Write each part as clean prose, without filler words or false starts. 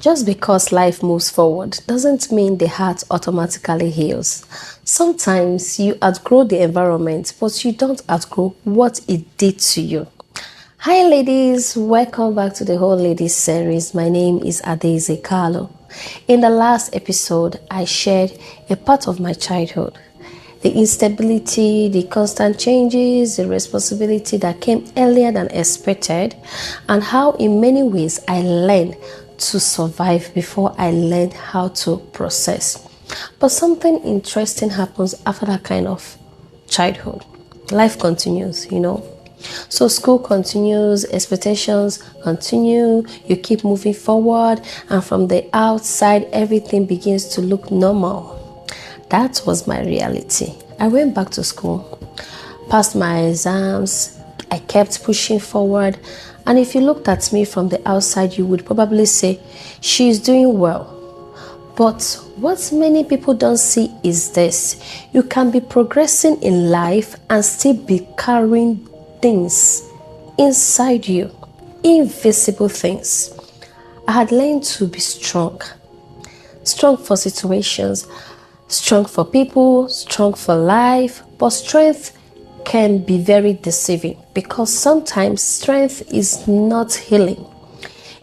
Just because life moves forward doesn't mean the heart automatically heals. Sometimes you outgrow the environment, but you don't outgrow what it did to you. Hi ladies, welcome back to the Whole Ladies series. My name is Adeze Carlo. In the last episode, I shared a part of my childhood. The instability, the constant changes, the responsibility that came earlier than expected, and how in many ways I learned to survive before I learned how to process. But something interesting happens after that kind of childhood. Life continues, So school continues, expectations continue, you keep moving forward, and from the outside, everything begins to look normal. That was my reality. I went back to school, passed my exams, I kept pushing forward, and if you looked at me from the outside, you would probably say, she's doing well. But what many people don't see is this: you can be progressing in life and still be carrying things inside you, invisible things. I had learned to be strong for situations, strong for people, strong for life, but strength can be very deceiving because sometimes strength is not healing.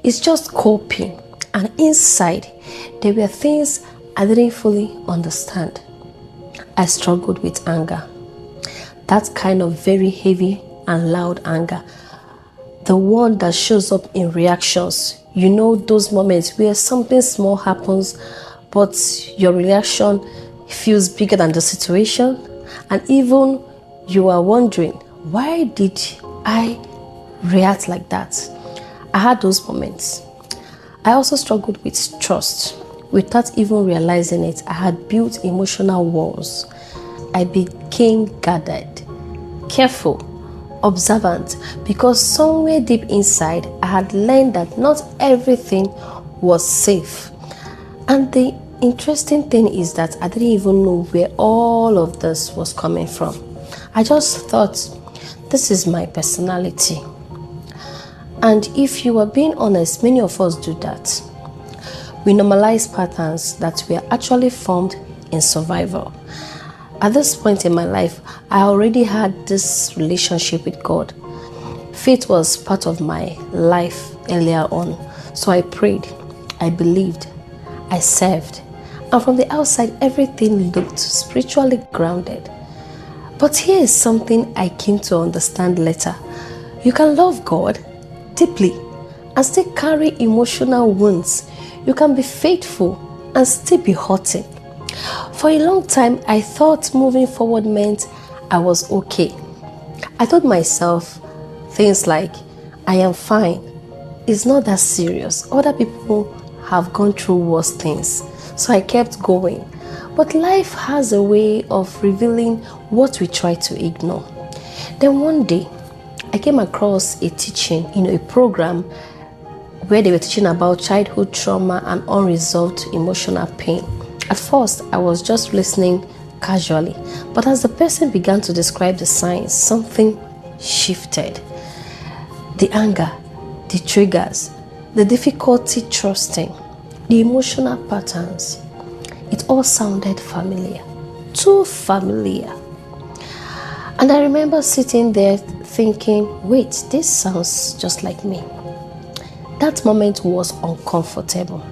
It's just coping, and inside there were things I didn't fully understand. I struggled with anger, that kind of very heavy and loud anger, the one that shows up in reactions. Those moments where something small happens, but your reaction feels bigger than the situation, and even you are wondering, why did I react like that? I had those moments. I also struggled with trust. Without even realizing it, I had built emotional walls. I became guarded, careful, observant, because somewhere deep inside, I had learned that not everything was safe. And the interesting thing is that I didn't even know where all of this was coming from. I just thought, this is my personality. And if you are being honest, many of us do that. We normalize patterns that were actually formed in survival. At this point in my life, I already had this relationship with God. Faith was part of my life earlier on. So I prayed, I believed, I served. And from the outside, everything looked spiritually grounded. But here is something I came to understand later. You can love God deeply and still carry emotional wounds. You can be faithful and still be hurting. For a long time, I thought moving forward meant I was okay. I told myself things like, I am fine. It's not that serious. Other people have gone through worse things. So I kept going. But life has a way of revealing what we try to ignore. Then one day, I came across a teaching, a program where they were teaching about childhood trauma and unresolved emotional pain. At first, I was just listening casually, but as the person began to describe the signs, something shifted. The anger, the triggers, the difficulty trusting, the emotional patterns, it all sounded familiar, too familiar. And I remember sitting there thinking, wait, this sounds just like me. That moment was uncomfortable,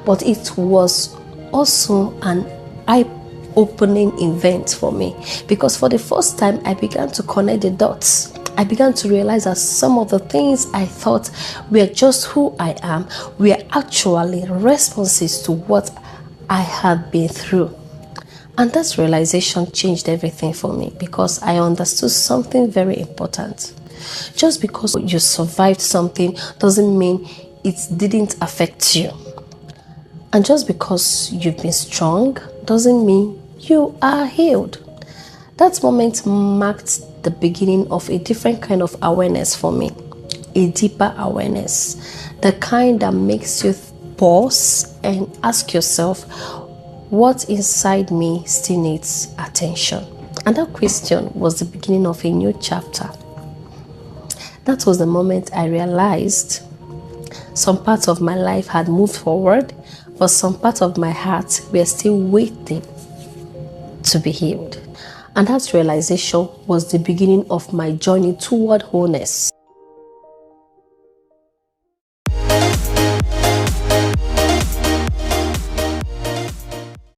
but it was also an eye-opening event for me, because for the first time I began to connect the dots. I began to realize that some of the things I thought were just who I am were actually responses to what I had been through. And that realization changed everything for me, because I understood something very important. Just because you survived something doesn't mean it didn't affect you. And just because you've been strong doesn't mean you are healed. That moment marked the beginning of a different kind of awareness for me, a deeper awareness, the kind that makes you pause and ask yourself, what inside me still needs attention? And that question was the beginning of a new chapter. That was the moment I realized Some parts of my life had moved forward, but some parts of my heart were still waiting to be healed. And that realization was the beginning of my journey toward wholeness.